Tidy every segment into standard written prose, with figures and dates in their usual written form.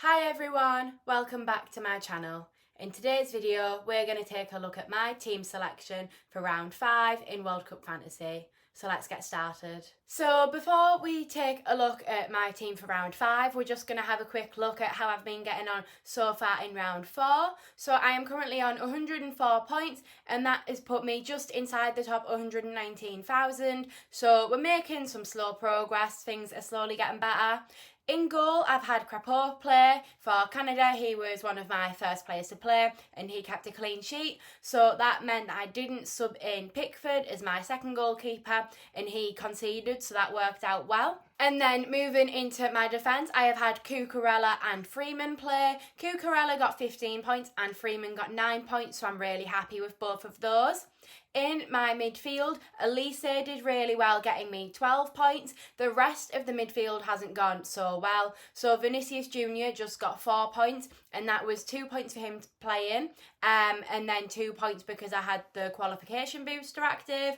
Hi everyone, welcome back to my channel. In today's video, we're going to take a look at my team selection for round 5 in World Cup Fantasy. So let's get started. So before we take a look at my team for round 5, we're just going to have a quick look at how I've been getting on so far in round 4. So I am currently on 104 points and that has put me just inside the top 119,000. So we're making some slow progress, things are slowly getting better. In goal, I've had Crapo play for Canada. He was one of my first players to play and he kept a clean sheet. So that meant that I didn't sub in Pickford as my second goalkeeper and he conceded, so that worked out well. And then moving into my defence, I have had Cucurella and Freeman play. Cucurella got 15 points and Freeman got 9 points, so I'm really happy with both of those. In my midfield, Elise did really well, getting me 12 points. The rest of the midfield hasn't gone so well. So Vinicius Jr. just got 4 points, and that was 2 points for him playing, and then 2 points because I had the qualification booster active.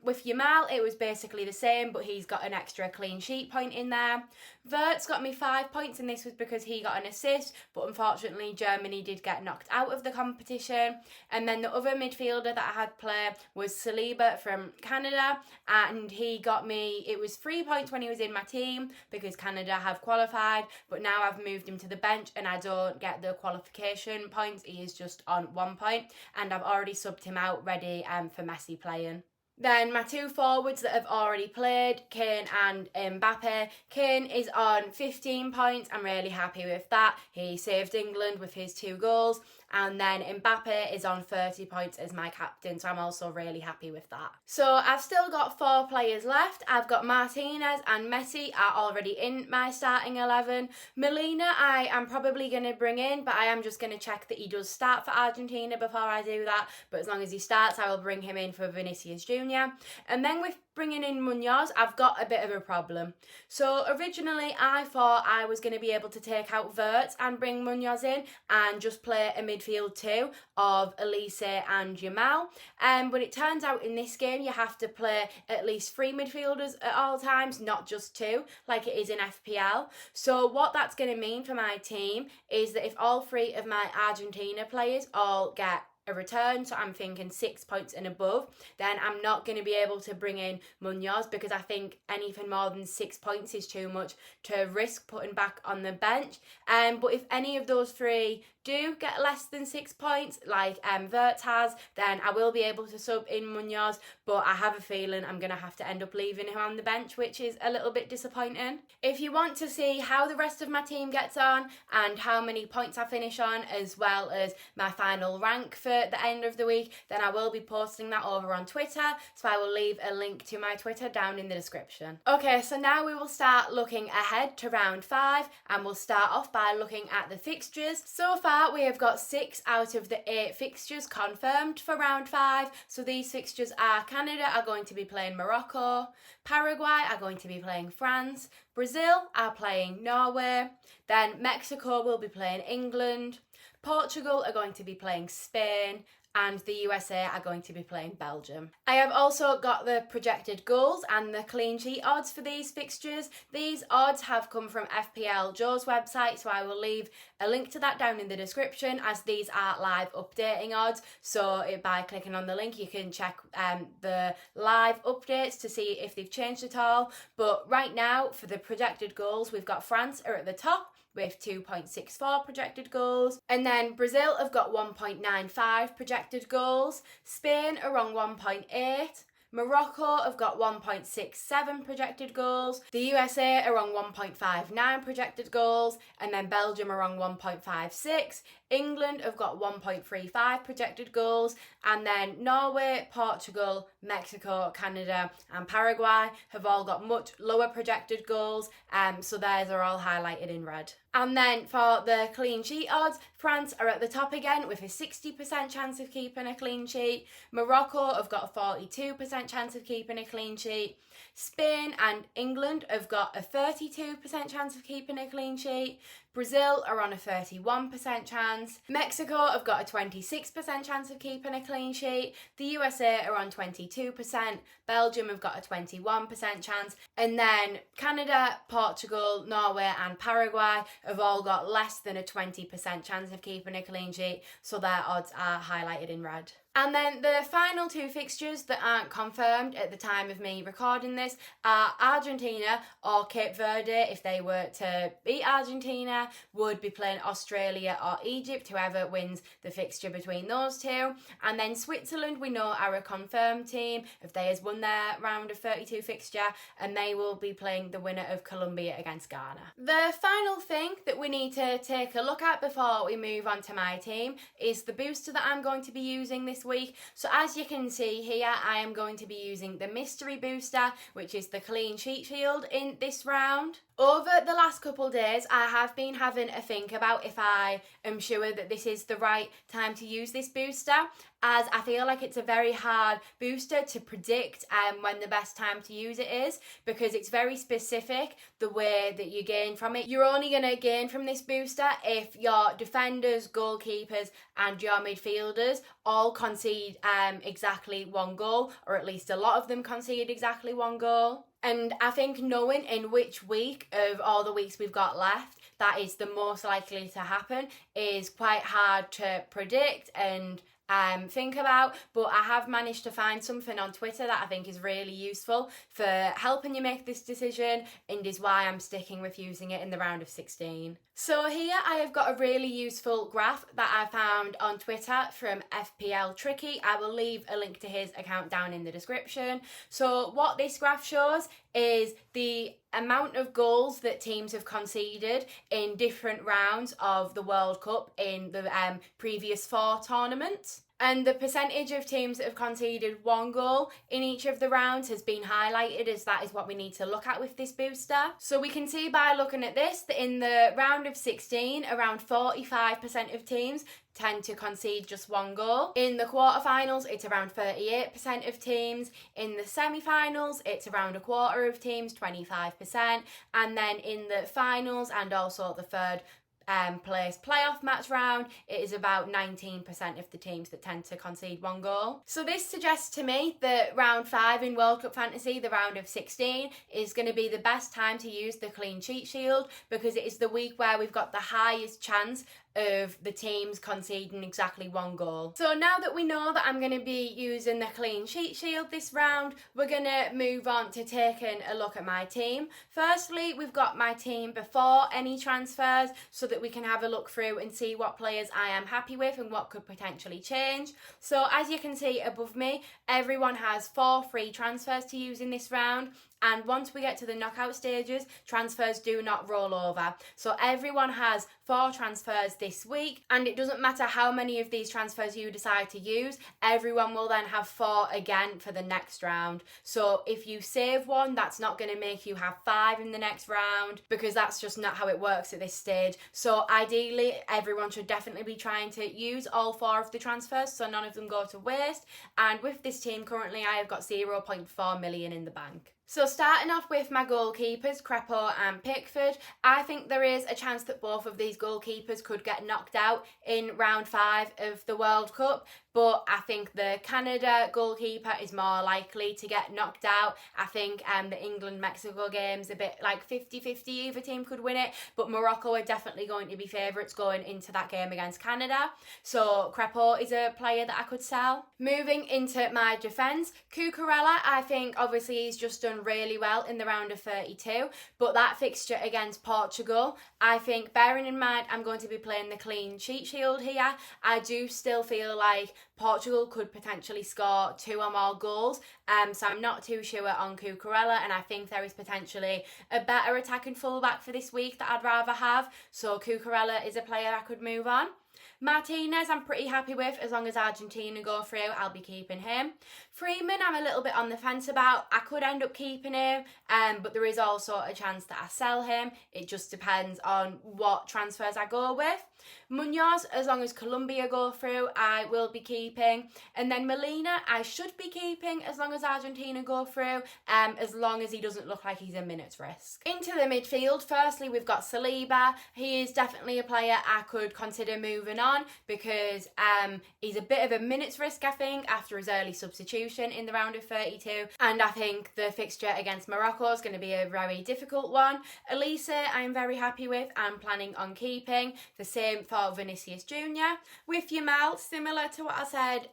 With Yamal, it was basically the same, but he's got an extra clean sheet point in there. Verts got me 5 points, and this was because he got an assist, but unfortunately Germany did get knocked out of the competition. And then the other midfielder that I had play was Saliba from Canada, and he got me, it was 3 points when he was in my team because Canada have qualified, but now I've moved him to the bench and I don't get the qualification points. He is just on 1 point, and I've already subbed him out ready for Messi playing. Then my two forwards that have already played, Kane and Mbappe. Kane is on 15 points. I'm really happy with that. He saved England with his 2 goals. And then Mbappe is on 30 points as my captain, so I'm also really happy with that. So I've still got 4 players left. I've got Martinez and Messi are already in my starting 11. Molina I am probably going to bring in, but I am just going to check that he does start for Argentina before I do that. But as long as he starts, I will bring him in for Vinicius Jr. And then with bringing in Munoz, I've got a bit of a problem. So originally I thought I was going to be able to take out Verts and bring Munoz in and just play a midfield 2 of Elise and Yamal. But it turns out in this game you have to play at least 3 midfielders at all times, not just 2 like it is in FPL. So what that's going to mean for my team is that if all 3 of my Argentina players all get a return, so I'm thinking 6 points and above, then I'm not going to be able to bring in Munoz because I think anything more than 6 points is too much to risk putting back on the bench. But if any of those 3 do get less than 6 points, like Verts has, then I will be able to sub in Munoz, but I have a feeling I'm going to have to end up leaving him on the bench, which is a little bit disappointing. If you want to see how the rest of my team gets on and how many points I finish on, as well as my final rank for the end of the week, then I will be posting that over on Twitter, so I will leave a link to my Twitter down in the description. Okay, so now we will start looking ahead to round 5, and we'll start off by looking at the fixtures. So far we have got 6 out of the 8 fixtures confirmed for round 5. So these fixtures are: Canada are going to be playing Morocco, Paraguay are going to be playing France, Brazil are playing Norway, then Mexico will be playing England, Portugal are going to be playing Spain, and the USA are going to be playing Belgium. I have also got the projected goals and the clean sheet odds for these fixtures. These odds have come from FPL Joe's website, so I will leave a link to that down in the description, as these are live updating odds. So by clicking on the link you can check the live updates to see if they've changed at all. But right now for the projected goals, we've got France are at the top with 2.64 projected goals. And then Brazil have got 1.95 projected goals. Spain are on 1.8. Morocco have got 1.67 projected goals. The USA are on 1.59 projected goals. And then Belgium are on 1.56. England have got 1.35 projected goals, and then Norway, Portugal, Mexico, Canada and Paraguay have all got much lower projected goals, so theirs are all highlighted in red. And then for the clean sheet odds, France are at the top again with a 60% chance of keeping a clean sheet. Morocco have got a 42% chance of keeping a clean sheet. Spain and England have got a 32% chance of keeping a clean sheet. Brazil are on a 31% chance. Mexico have got a 26% chance of keeping a clean sheet. The USA are on 22%. Belgium have got a 21% chance. And then Canada, Portugal, Norway and Paraguay have all got less than a 20% chance of keeping a clean sheet. So their odds are highlighted in red. And then the final two fixtures that aren't confirmed at the time of me recording this are Argentina or Cape Verde. If they were to beat Argentina, would be playing Australia or Egypt, whoever wins the fixture between those two. And then Switzerland, we know, are a confirmed team if they has won their round of 32 fixture, and they will be playing the winner of Colombia against Ghana. The final thing that we need to take a look at before we move on to my team is the booster that I'm going to be using this week. So as you can see here, I am going to be using the mystery booster, which is the clean sheet shield in this round. Over the last couple of days, I have been having a think about if I am sure that this is the right time to use this booster, as I feel like it's a very hard booster to predict when the best time to use it is, because it's very specific the way that you gain from it. You're only going to gain from this booster if your defenders, goalkeepers and your midfielders all concede exactly one goal, or at least a lot of them concede exactly one goal. And I think knowing in which week of all the weeks we've got left that is the most likely to happen is quite hard to predict and think about, but I have managed to find something on Twitter that I think is really useful for helping you make this decision, and is why I'm sticking with using it in the round of 16. So here I have got a really useful graph that I found on Twitter from FPL Tricky. I will leave a link to his account down in the description. So what this graph shows is the amount of goals that teams have conceded in different rounds of the World Cup in the previous 4 tournaments. And the percentage of teams that have conceded 1 goal in each of the rounds has been highlighted, as that is what we need to look at with this booster. So we can see by looking at this that in the round of 16, around 45% of teams tend to concede just 1 goal. In the quarterfinals, it's around 38% of teams. In the semi-finals, it's around a quarter of teams, 25%. And then in the finals and also the third place playoff match round, it is about 19% of the teams that tend to concede 1 goal. So this suggests to me that round 5 in World Cup Fantasy, the round of 16, is going to be the best time to use the clean sheet shield, because it is the week where we've got the highest chance of the teams conceding exactly 1 goal. So now that we know that I'm going to be using the clean sheet shield this round, we're going to move on to taking a look at my team. Firstly, we've got my team before any transfers, so that we can have a look through and see what players I am happy with and what could potentially change. So as you can see above me, everyone has 4 free transfers to use in this round. And once we get to the knockout stages, transfers do not roll over. So everyone has 4 transfers this week, and it doesn't matter how many of these transfers you decide to use, everyone will then have 4 again for the next round. So if you save 1, that's not going to make you have 5 in the next round, because that's just not how it works at this stage. So ideally, everyone should definitely be trying to use all 4 of the transfers, so none of them go to waste. And with this team currently, I have got 0.4 million in the bank. So starting off with my goalkeepers, Crepeau and Pickford, I think there is a chance that both of these goalkeepers could get knocked out in round 5 of the World Cup, but I think the Canada goalkeeper is more likely to get knocked out. I think the England-Mexico game's a bit like 50-50, either team could win it, but Morocco are definitely going to be favourites going into that game against Canada. So Crepeau is a player that I could sell. Moving into my defence, Cucurella, I think obviously he's just done really well in the round of 32, but that fixture against Portugal, I think, bearing in mind I'm going to be playing the clean sheet shield here, I do still feel like Portugal could potentially score 2 or more goals, so I'm not too sure on Cucurella, and I think there is potentially a better attacking fullback for this week that I'd rather have, so Cucurella is a player I could move on. Martinez I'm pretty happy with. As long as Argentina go through, I'll be keeping him. Freeman I'm a little bit on the fence about. I could end up keeping him, but there is also a chance that I sell him. It just depends on what transfers I go with. Munoz, as long as Colombia go through, I will be keeping. And then Molina, I should be keeping as long as Argentina go through, as long as he doesn't look like he's a minutes risk. Into the midfield, firstly, we've got Saliba. He is definitely a player I could consider moving on because he's a bit of a minutes risk, I think, after his early substitution in the round of 32. And I think the fixture against Morocco is going to be a very difficult one. Elise, I'm very happy with. I'm planning on keeping. The same for Vinicius Jr. With Yamal, similar to what I said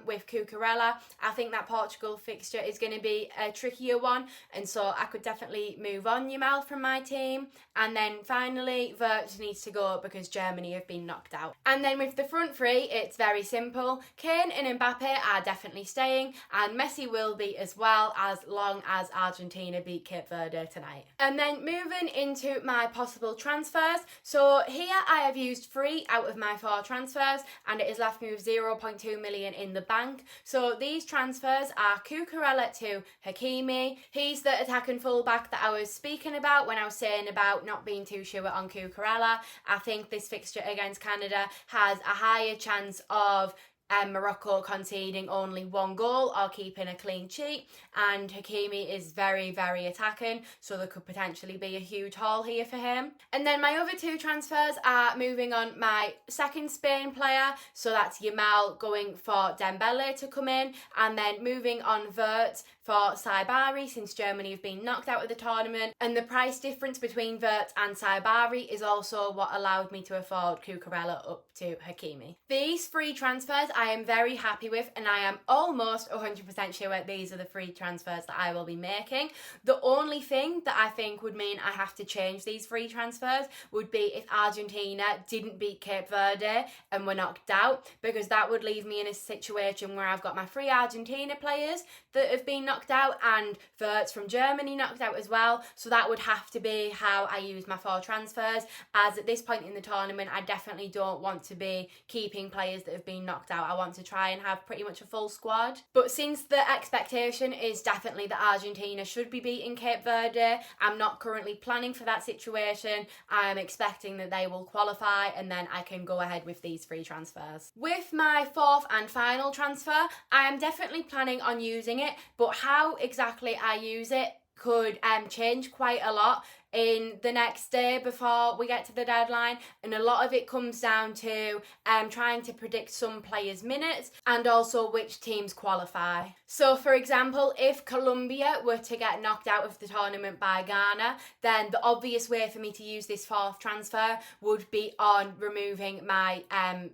with Cucurella, I think that Portugal fixture is going to be a trickier one, and so I could definitely move on Yamal from my team. And then finally, Wirtz needs to go because Germany have been knocked out. And then with the front three, it's very simple. Kane and Mbappe are definitely staying, and Messi will be as well, as long as Argentina beat Cape Verde tonight. And then moving into my possible transfers. So here I have used 3 out of my 4 transfers, and it has left me with 0.2 million in the bank. So these transfers are Cucurella to Hakimi. He's the attacking fullback that I was speaking about when I was saying about not being too sure on Cucurella. I think this fixture against Canada has a higher chance of Morocco conceding only 1 goal or keeping a clean sheet, and Hakimi is very, very attacking, so there could potentially be a huge haul here for him. And then my other 2 transfers are moving on my second Spain player, so that's Yamal going for Dembele to come in, and then moving on Wirtz for Saibari since Germany have been knocked out of the tournament, and the price difference between Wirtz and Saibari is also what allowed me to afford Cucurella up to Hakimi. These 3 transfers I am very happy with, and I am almost 100% sure these are the 3 transfers that I will be making. The only thing that I think would mean I have to change these 3 transfers would be if Argentina didn't beat Cape Verde and were knocked out, because that would leave me in a situation where I've got my 3 Argentina players that have been knocked out and Wirtz from Germany knocked out as well. So that would have to be how I use my 4 transfers, as at this point in the tournament I definitely don't want to be keeping players that have been knocked out. I want to try and have pretty much a full squad. But since the expectation is definitely that Argentina should be beating Cape Verde, I'm not currently planning for that situation. I am expecting that they will qualify, and then I can go ahead with these 3 transfers. With my 4th and final transfer, I am definitely planning on using it, but how exactly I use it could change quite a lot in the next day before we get to the deadline, and a lot of it comes down to trying to predict some players' minutes and also which teams qualify. So for example, if Colombia were to get knocked out of the tournament by Ghana, then the obvious way for me to use this 4th transfer would be on removing my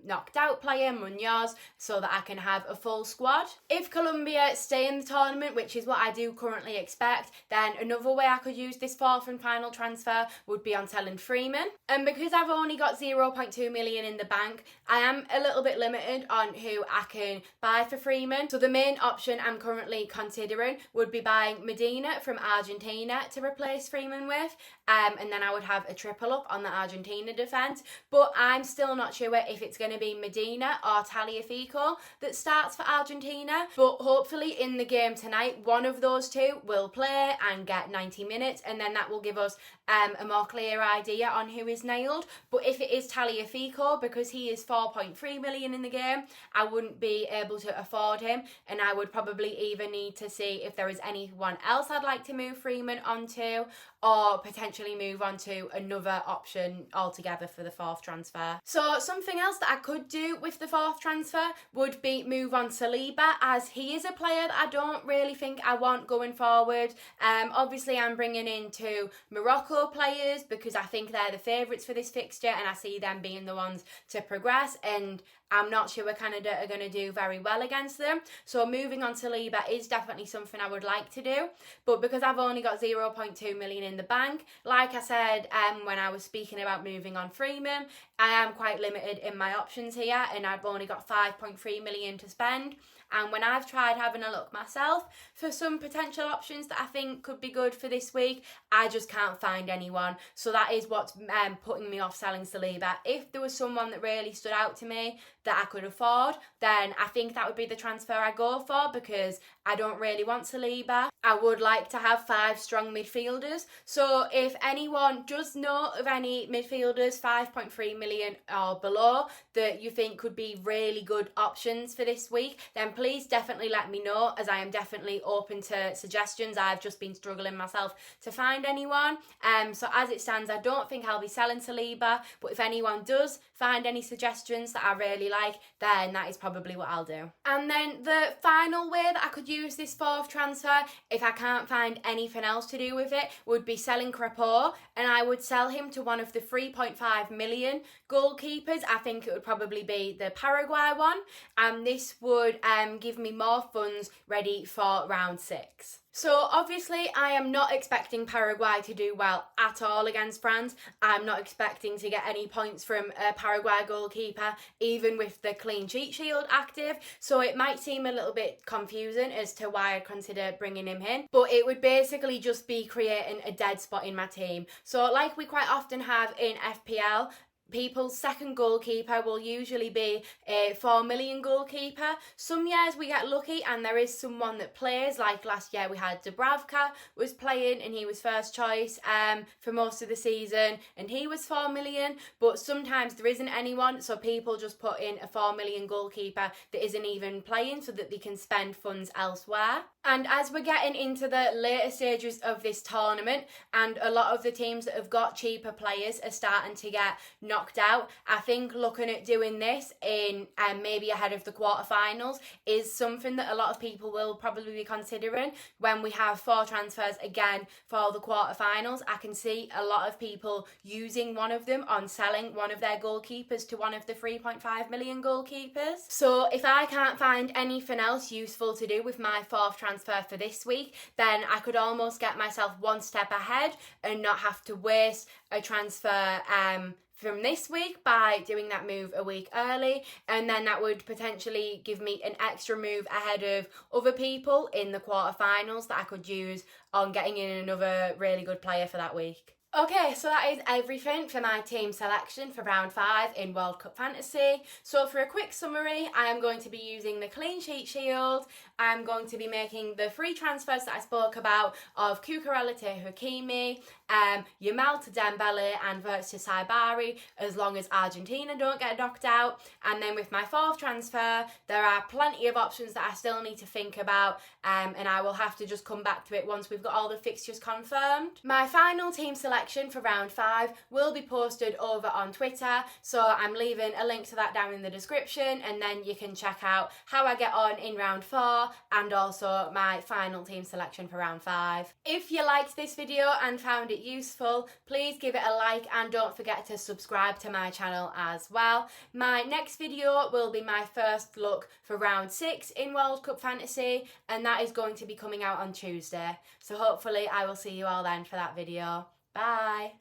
knocked out player Munoz, so that I can have a full squad. If Colombia stay in the tournament, which is what I do currently expect, then another way I could use this 4th and final transfer would be on selling Freeman. And because I've only got 0.2 million in the bank, I am a little bit limited on who I can buy for Freeman. So the main option I'm currently considering would be buying Medina from Argentina to replace Freeman with, and then I would have a triple up on the Argentina defence. But I'm still not sure if it's going to be Medina or Tagliafico that starts for Argentina, but hopefully in the game tonight one of those 2 will play and get 90 minutes, and then that will give us a more clear idea on who is nailed. But if it is Tagliafico, because he is 4.3 million in the game, I wouldn't be able to afford him, and I would probably either need to see if there is anyone else I'd like to move Freeman onto, or potentially move on to another option altogether for the 4th transfer. So something else that I could do with the 4th transfer would be move on Saliba, as he is a player that I don't really think I want going forward. Obviously I'm bringing in 2 Morocco players because I think they're the favourites for this fixture, and I see them being the ones to progress, and I'm not sure Canada are going to do very well against them. So moving on to Saliba is definitely something I would like to do. But because I've only got 0.2 million in the bank, like I said when I was speaking about moving on Freeman, I am quite limited in my options here, and I've only got 5.3 million to spend. And when I've tried having a look myself for some potential options that I think could be good for this week, I just can't find anyone. So that is what's putting me off selling Saliba. If there was someone that really stood out to me that I could afford, then I think that would be the transfer I go for, because I don't really want Saliba. I would like to have 5 strong midfielders. So if anyone does know of any midfielders 5.3 million or below that you think could be really good options for this week, then please definitely let me know, as I am definitely open to suggestions. I've just been struggling myself to find anyone. So as it stands, I don't think I'll be selling Saliba, but if anyone does find any suggestions that I really like, then that is probably what I'll do. And then the final way that I could use this 4th transfer, if I can't find anything else to do with it, would be selling Crepeau, and I would sell him to one of the 3.5 million goalkeepers. I think it would probably be the Paraguay one, and this would give me more funds ready for round 6. So obviously I am not expecting Paraguay to do well at all against France. I'm not expecting to get any points from a Paraguay goalkeeper, even with the clean sheet shield active. So it might seem a little bit confusing as to why I'd consider bringing him in. But it would basically just be creating a dead spot in my team. So like we quite often have in FPL, people's second goalkeeper will usually be a 4 million goalkeeper. Some years we get lucky and there is someone that plays, like last year we had Dubravka was playing and he was first choice for most of the season and he was 4 million, but sometimes there isn't anyone, so people just put in a 4 million goalkeeper that isn't even playing so that they can spend funds elsewhere. And as we're getting into the later stages of this tournament and a lot of the teams that have got cheaper players are starting to get knocked out, I think looking at doing this in maybe ahead of the quarterfinals is something that a lot of people will probably be considering when we have 4 transfers again for the quarterfinals. I can see a lot of people using one of them on selling one of their goalkeepers to one of the 3.5 million goalkeepers. So if I can't find anything else useful to do with my 4th transfer for this week, then I could almost get myself one step ahead and not have to waste a transfer from this week by doing that move a week early, and then that would potentially give me an extra move ahead of other people in the quarterfinals that I could use on getting in another really good player for that week. Okay, so that is everything for my team selection for round 5 in World Cup Fantasy. So for a quick summary, I am going to be using the clean sheet shield. I'm going to be making the 3 transfers that I spoke about of Cucurella to Hakimi, Yamal to Dembele and Wirtz to Saibari, as long as Argentina don't get knocked out. And then with my 4th transfer, there are plenty of options that I still need to think about, and I will have to just come back to it once we've got all the fixtures confirmed. My final team selection for round 5 will be posted over on Twitter, so I'm leaving a link to that down in the description, and then you can check out how I get on in round 4 and also my final team selection for round 5. If you liked this video and found it useful, please give it a like and don't forget to subscribe to my channel as well. My next video will be my first look for round 6 in World Cup Fantasy, and that is going to be coming out on Tuesday, so hopefully I will see you all then for that video. Bye!